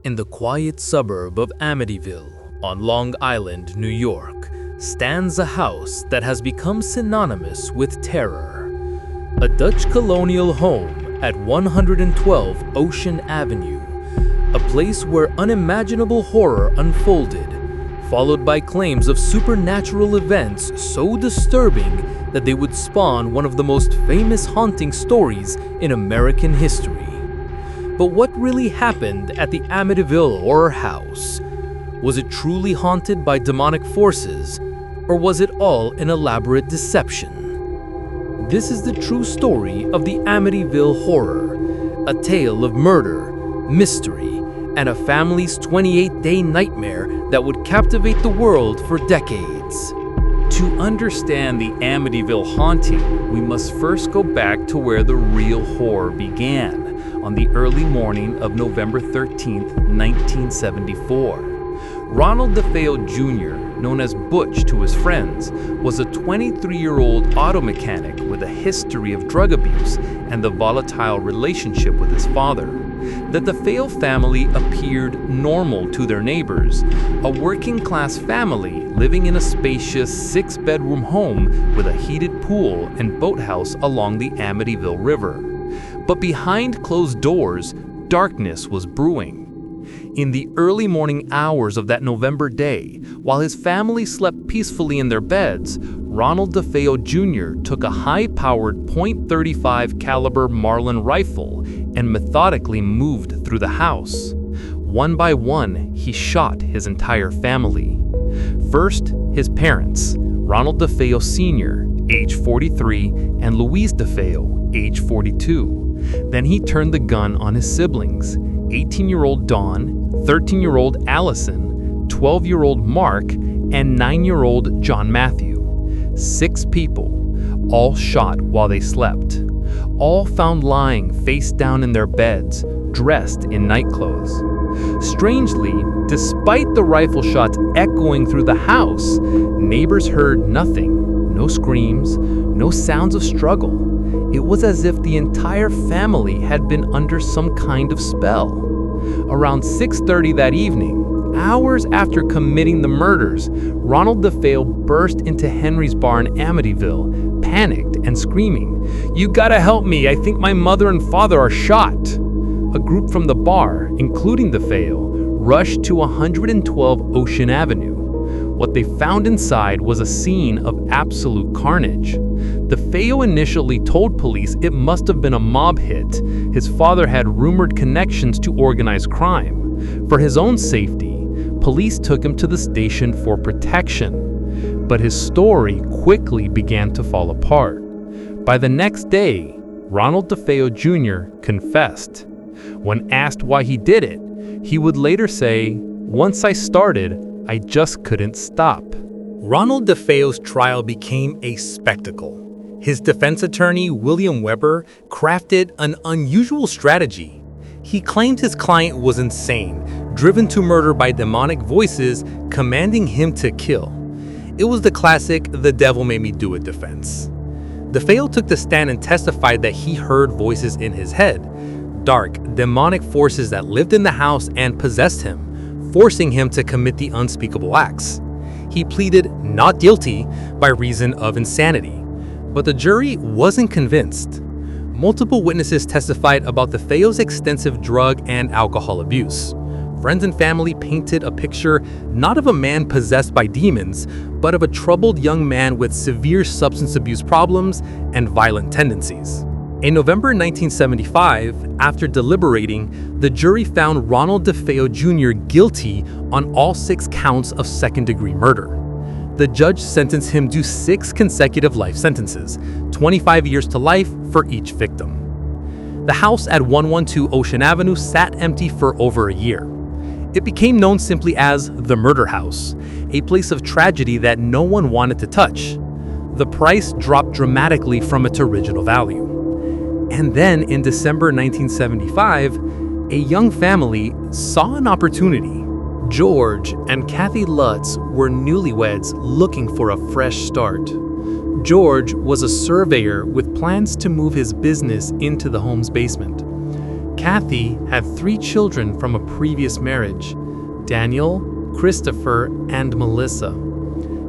In the quiet suburb of Amityville on Long Island, New York, stands a house that has become synonymous with terror. A Dutch colonial home at 112 Ocean Avenue, a place where unimaginable horror unfolded, followed by claims of supernatural events so disturbing that they would spawn one of the most famous haunting stories in American history. But what really happened at the Amityville Horror House? Was it truly haunted by demonic forces, or was it all an elaborate deception? This is the true story of the Amityville Horror, a tale of murder, mystery, and a family's 28-day nightmare that would captivate the world for decades. To understand the Amityville haunting, we must first go back to where the real horror began, on the early morning of November 13, 1974. Ronald DeFeo Jr., known as Butch to his friends, was a 23-year-old auto mechanic with a history of drug abuse and the volatile relationship with his father. The DeFeo family appeared normal to their neighbors, a working-class family living in a spacious 6-bedroom home with a heated pool and boathouse along the Amityville River. But behind closed doors, darkness was brewing. In the early morning hours of that November day, while his family slept peacefully in their beds, Ronald DeFeo Jr. took a high-powered .35 caliber Marlin rifle and methodically moved through the house. One by one, he shot his entire family. First, his parents, Ronald DeFeo Sr., age 43, and Louise DeFeo, age 42. Then he turned the gun on his siblings, 18-year-old Dawn, 13-year-old Allison, 12-year-old Mark, and 9-year-old John Matthew. 6 people, all shot while they slept. All found lying face down in their beds, dressed in nightclothes. Strangely, despite the rifle shots echoing through the house, neighbors heard nothing. No screams, no sounds of struggle. It was as if the entire family had been under some kind of spell. Around 6:30 that evening, hours after committing the murders, Ronald DeFeo burst into Henry's bar in Amityville, panicked and screaming, "You gotta help me, I think my mother and father are shot." A group from the bar, including DeFeo, rushed to 112 Ocean Avenue. What they found inside was a scene of absolute carnage. DeFeo initially told police it must have been a mob hit. His father had rumored connections to organized crime. For his own safety, police took him to the station for protection. But his story quickly began to fall apart. By the next day, Ronald DeFeo Jr. confessed. When asked why he did it, he would later say, "Once I started, I just couldn't stop." Ronald DeFeo's trial became a spectacle. His defense attorney, William Weber, crafted an unusual strategy. He claimed his client was insane, driven to murder by demonic voices commanding him to kill. It was the classic "the devil made me do it" defense. DeFeo took the stand and testified that he heard voices in his head, dark, demonic forces that lived in the house and possessed him, forcing him to commit the unspeakable acts. He pleaded not guilty by reason of insanity, but the jury wasn't convinced. Multiple witnesses testified about DeFeo's extensive drug and alcohol abuse. Friends and family painted a picture not of a man possessed by demons, but of a troubled young man with severe substance abuse problems and violent tendencies. In November 1975, after deliberating, the jury found Ronald DeFeo Jr. guilty on all 6 counts of second-degree murder. The judge sentenced him to 6 consecutive life sentences, 25 years to life for each victim. The house at 112 Ocean Avenue sat empty for over a year. It became known simply as the Murder House, a place of tragedy that no one wanted to touch. The price dropped dramatically from its original value. And then in December 1975, a young family saw an opportunity. George and Kathy Lutz were newlyweds looking for a fresh start. George was a surveyor with plans to move his business into the home's basement. Kathy had 3 children from a previous marriage: Daniel, Christopher, and Melissa.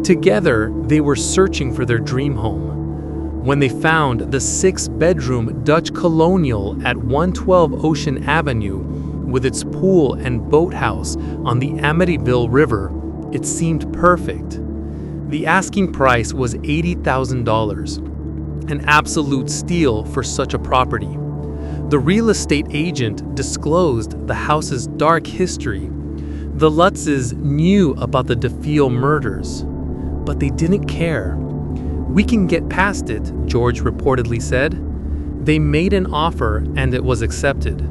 Together, they were searching for their dream home when they found the 6-bedroom Dutch colonial at 112 Ocean Avenue with its pool and boathouse on the Amityville River. It seemed perfect. The asking price was $80,000, an absolute steal for such a property. The real estate agent disclosed the house's dark history. The Lutzes knew about the DeFeo murders, but they didn't care. "We can get past it," George reportedly said. They made an offer and it was accepted.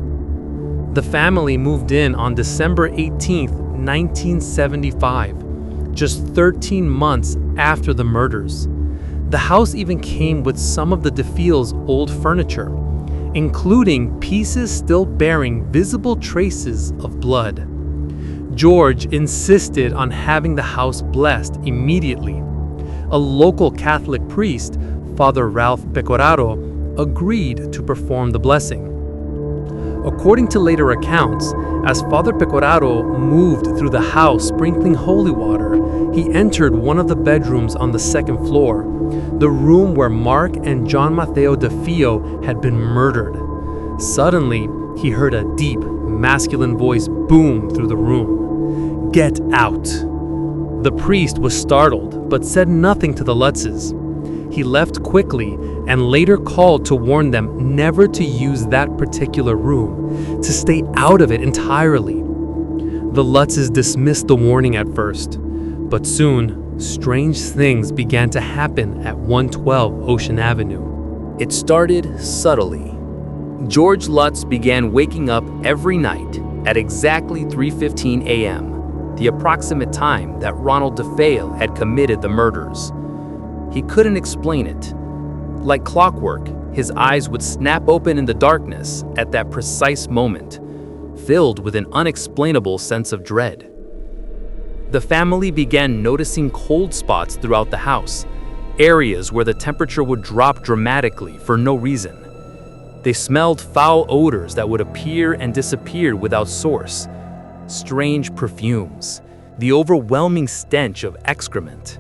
The family moved in on December 18, 1975, just 13 months after the murders. The house even came with some of the DeFeo's old furniture, including pieces still bearing visible traces of blood. George insisted on having the house blessed immediately. A local Catholic priest, Father Ralph Pecoraro, agreed to perform the blessing. According to later accounts, as Father Pecoraro moved through the house sprinkling holy water, he entered one of the bedrooms on the 2nd floor, the room where Mark and John Mateo DeFeo had been murdered. Suddenly, he heard a deep, masculine voice boom through the room. "Get out!" The priest was startled, but said nothing to the Lutzes. He left quickly and later called to warn them never to use that particular room, to stay out of it entirely. The Lutzes dismissed the warning at first, but soon, strange things began to happen at 112 Ocean Avenue. It started subtly. George Lutz began waking up every night at exactly 3:15 a.m., the approximate time that Ronald DeFeo had committed the murders. He couldn't explain it. Like clockwork, his eyes would snap open in the darkness at that precise moment, filled with an unexplainable sense of dread. The family began noticing cold spots throughout the house, areas where the temperature would drop dramatically for no reason. They smelled foul odors that would appear and disappear without source. Strange perfumes, the overwhelming stench of excrement.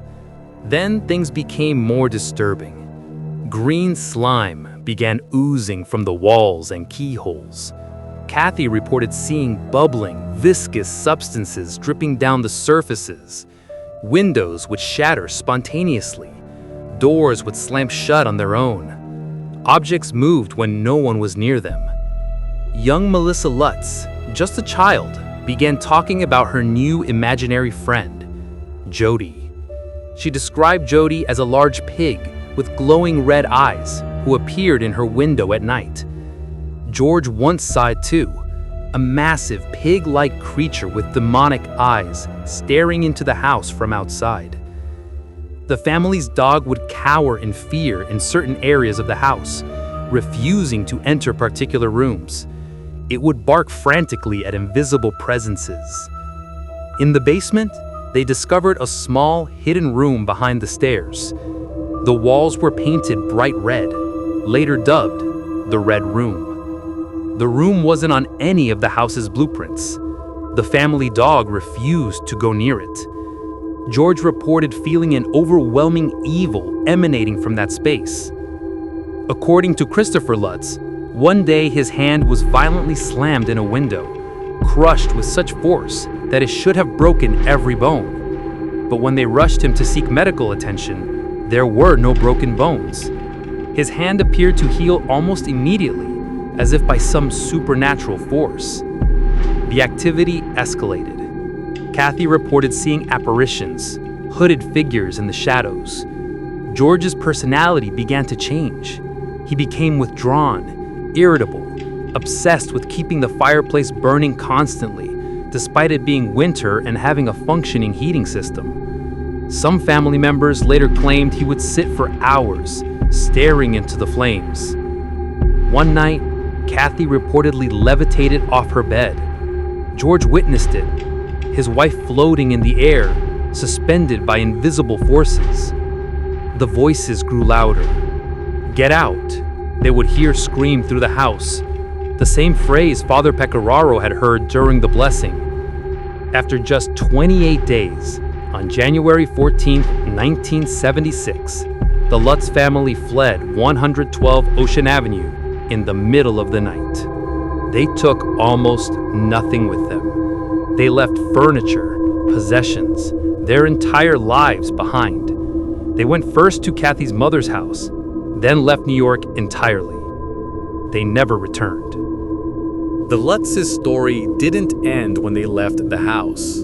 Then things became more disturbing. Green slime began oozing from the walls and keyholes. Kathy reported seeing bubbling, viscous substances dripping down the surfaces. Windows would shatter spontaneously. Doors would slam shut on their own. Objects moved when no one was near them. Young Melissa Lutz, just a child, began talking about her new imaginary friend, Jody. She described Jody as a large pig with glowing red eyes who appeared in her window at night. George once saw it too, a massive pig-like creature with demonic eyes staring into the house from outside. The family's dog would cower in fear in certain areas of the house, refusing to enter particular rooms. It would bark frantically at invisible presences. In the basement, they discovered a small, hidden room behind the stairs. The walls were painted bright red, later dubbed the Red Room. The room wasn't on any of the house's blueprints. The family dog refused to go near it. George reported feeling an overwhelming evil emanating from that space. According to Christopher Lutz, one day his hand was violently slammed in a window, crushed with such force that it should have broken every bone. But when they rushed him to seek medical attention, there were no broken bones. His hand appeared to heal almost immediately, as if by some supernatural force. The activity escalated. Kathy reported seeing apparitions, hooded figures in the shadows. George's personality began to change. He became withdrawn, irritable, obsessed with keeping the fireplace burning constantly, despite it being winter and having a functioning heating system. Some family members later claimed he would sit for hours, staring into the flames. One night, Kathy reportedly levitated off her bed. George witnessed it, his wife floating in the air, suspended by invisible forces. The voices grew louder. "Get out!" they would hear scream through the house. the same phrase Father Pecoraro had heard during the blessing. After just 28 days, on January 14, 1976, the Lutz family fled 112 Ocean Avenue in the middle of the night. They took almost nothing with them. They left furniture, possessions, their entire lives behind. They went first to Kathy's mother's house, then left New York entirely. They never returned. The Lutzes' story didn't end when they left the house.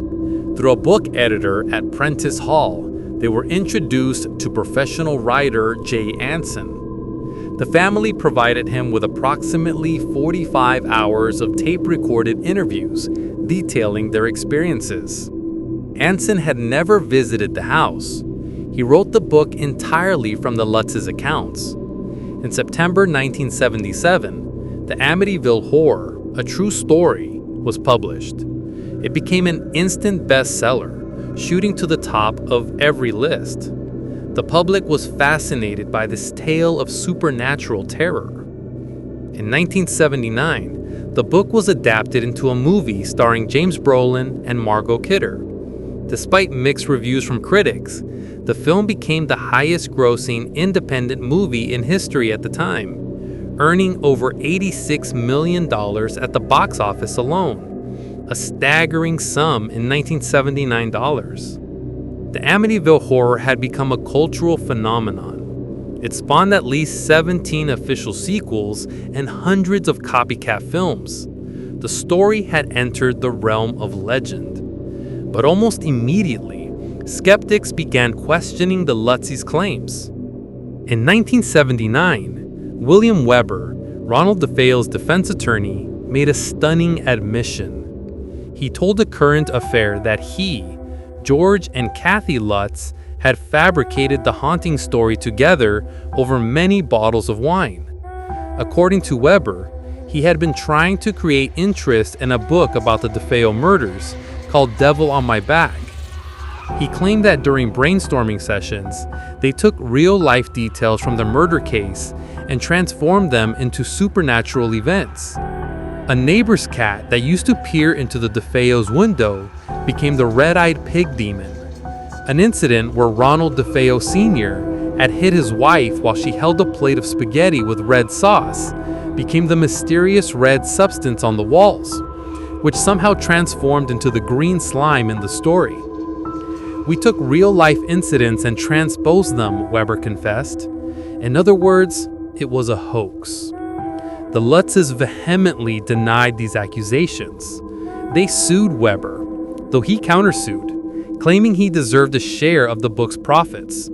Through a book editor at Prentice Hall, they were introduced to professional writer Jay Anson. The family provided him with approximately 45 hours of tape-recorded interviews detailing their experiences. Anson had never visited the house. He wrote the book entirely from the Lutzes' accounts. In September 1977, the Amityville Horror, a true story, was published. It became an instant bestseller, shooting to the top of every list. The public was fascinated by this tale of supernatural terror. In 1979, the book was adapted into a movie starring James Brolin and Margot Kidder. Despite mixed reviews from critics, the film became the highest-grossing independent movie in history at the time, earning over $86 million at the box office alone, a staggering sum in 1979 dollars. The Amityville Horror had become a cultural phenomenon. It spawned at least 17 official sequels and hundreds of copycat films. The story had entered the realm of legend. But almost immediately, skeptics began questioning the Lutzes' claims. In 1979, William Weber, Ronald DeFeo's defense attorney, made a stunning admission. He told a current affair that he, George and Kathy Lutz, had fabricated the haunting story together over many bottles of wine. According to Weber, he had been trying to create interest in a book about the DeFeo murders called Devil on My Back. He claimed that during brainstorming sessions, they took real-life details from the murder case and transformed them into supernatural events. A neighbor's cat that used to peer into the DeFeo's window became the red-eyed pig demon. An incident where Ronald DeFeo Sr. had hit his wife while she held a plate of spaghetti with red sauce became the mysterious red substance on the walls, which somehow transformed into the green slime in the story. We took real-life incidents and transposed them, Weber confessed. In other words, it was a hoax. The Lutzes vehemently denied these accusations. They sued Weber, though he countersued, claiming he deserved a share of the book's profits.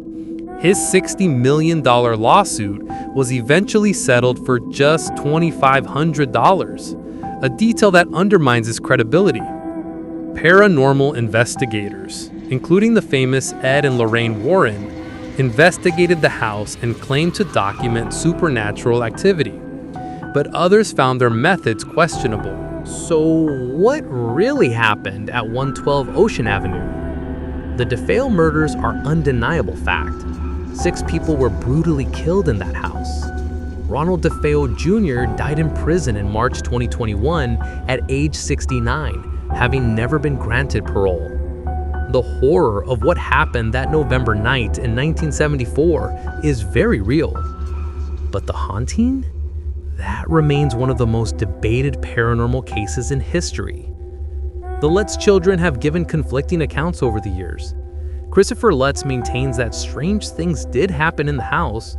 His $60 million lawsuit was eventually settled for just $2,500, a detail that undermines his credibility. Paranormal investigators, including the famous Ed and Lorraine Warren, investigated the house and claimed to document supernatural activity. But others found their methods questionable. So what really happened at 112 Ocean Avenue? The DeFeo murders are undeniable fact. 6 people were brutally killed in that house. Ronald DeFeo Jr. died in prison in March 2021 at age 69, having never been granted parole. The horror of what happened that November night in 1974 is very real. But the haunting? That remains one of the most debated paranormal cases in history. The Lutz children have given conflicting accounts over the years. Christopher Lutz maintains that strange things did happen in the house.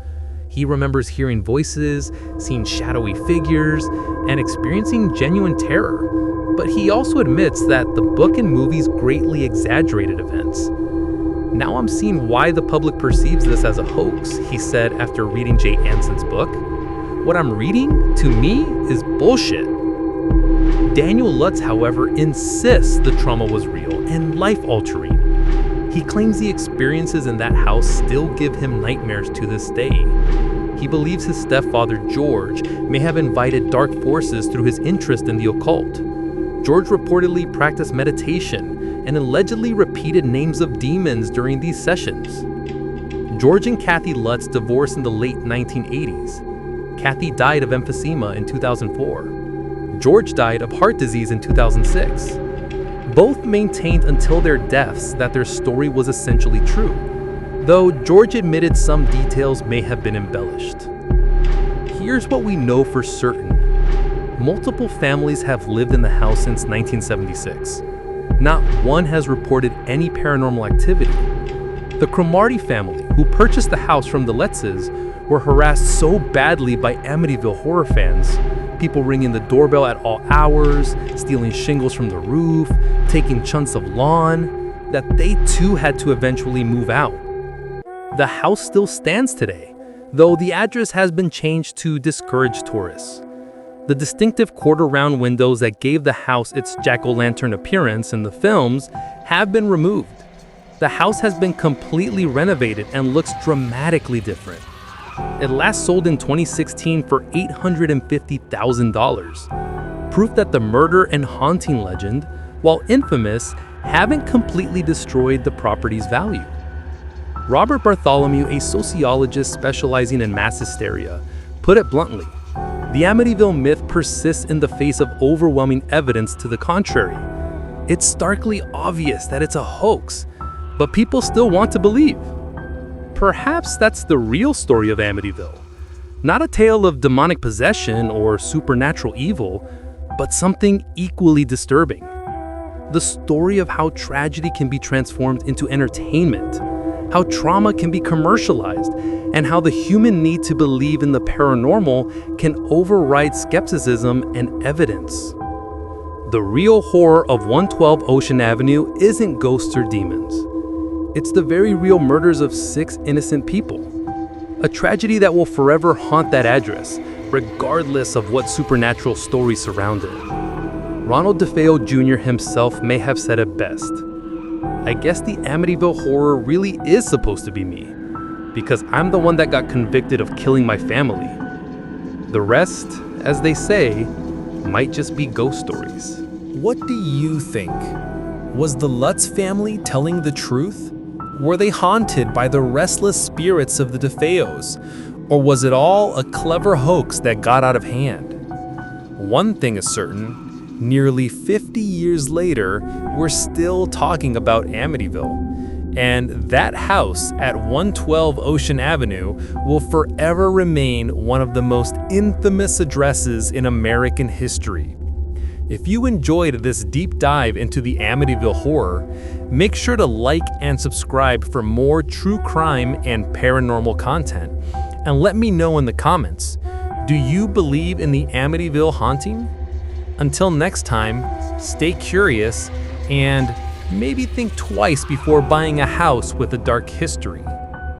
He remembers hearing voices, seeing shadowy figures, and experiencing genuine terror. But he also admits that the book and movies greatly exaggerated events. Now I'm seeing why the public perceives this as a hoax, he said after reading Jay Anson's book. What I'm reading, to me, is bullshit. Daniel Lutz, however, insists the trauma was real and life-altering. He claims the experiences in that house still give him nightmares to this day. He believes his stepfather, George, may have invited dark forces through his interest in the occult. George reportedly practiced meditation and allegedly repeated names of demons during these sessions. George and Kathy Lutz divorced in the late 1980s. Kathy died of emphysema in 2004. George died of heart disease in 2006. Both maintained until their deaths that their story was essentially true, though George admitted some details may have been embellished. Here's what we know for certain. Multiple families have lived in the house since 1976. Not one has reported any paranormal activity. The Cromartie family, who purchased the house from the Lutzes, were harassed so badly by Amityville Horror fans, people ringing the doorbell at all hours, stealing shingles from the roof, taking chunks of lawn, that they too had to eventually move out. The house still stands today, though the address has been changed to discourage tourists. The distinctive quarter-round windows that gave the house its jack-o'-lantern appearance in the films have been removed. The house has been completely renovated and looks dramatically different. It last sold in 2016 for $850,000. Proof that the murder and haunting legend, while infamous, haven't completely destroyed the property's value. Robert Bartholomew, a sociologist specializing in mass hysteria, put it bluntly, the Amityville myth persists in the face of overwhelming evidence to the contrary. It's starkly obvious that it's a hoax, but people still want to believe. Perhaps that's the real story of Amityville. Not a tale of demonic possession or supernatural evil, but something equally disturbing. The story of how tragedy can be transformed into entertainment, how trauma can be commercialized, and how the human need to believe in the paranormal can override skepticism and evidence. The real horror of 112 Ocean Avenue isn't ghosts or demons. It's the very real murders of 6 innocent people. A tragedy that will forever haunt that address, regardless of what supernatural stories surround it. Ronald DeFeo Jr. himself may have said it best. I guess the Amityville Horror really is supposed to be me, because I'm the one that got convicted of killing my family. The rest, as they say, might just be ghost stories. What do you think? Was the Lutz family telling the truth? Were they haunted by the restless spirits of the DeFeos? Or was it all a clever hoax that got out of hand? One thing is certain, nearly 50 years later, we're still talking about Amityville. And that house at 112 Ocean Avenue will forever remain one of the most infamous addresses in American history. If you enjoyed this deep dive into the Amityville Horror, make sure to like and subscribe for more true crime and paranormal content. And let me know in the comments, do you believe in the Amityville haunting? Until next time, stay curious and maybe think twice before buying a house with a dark history.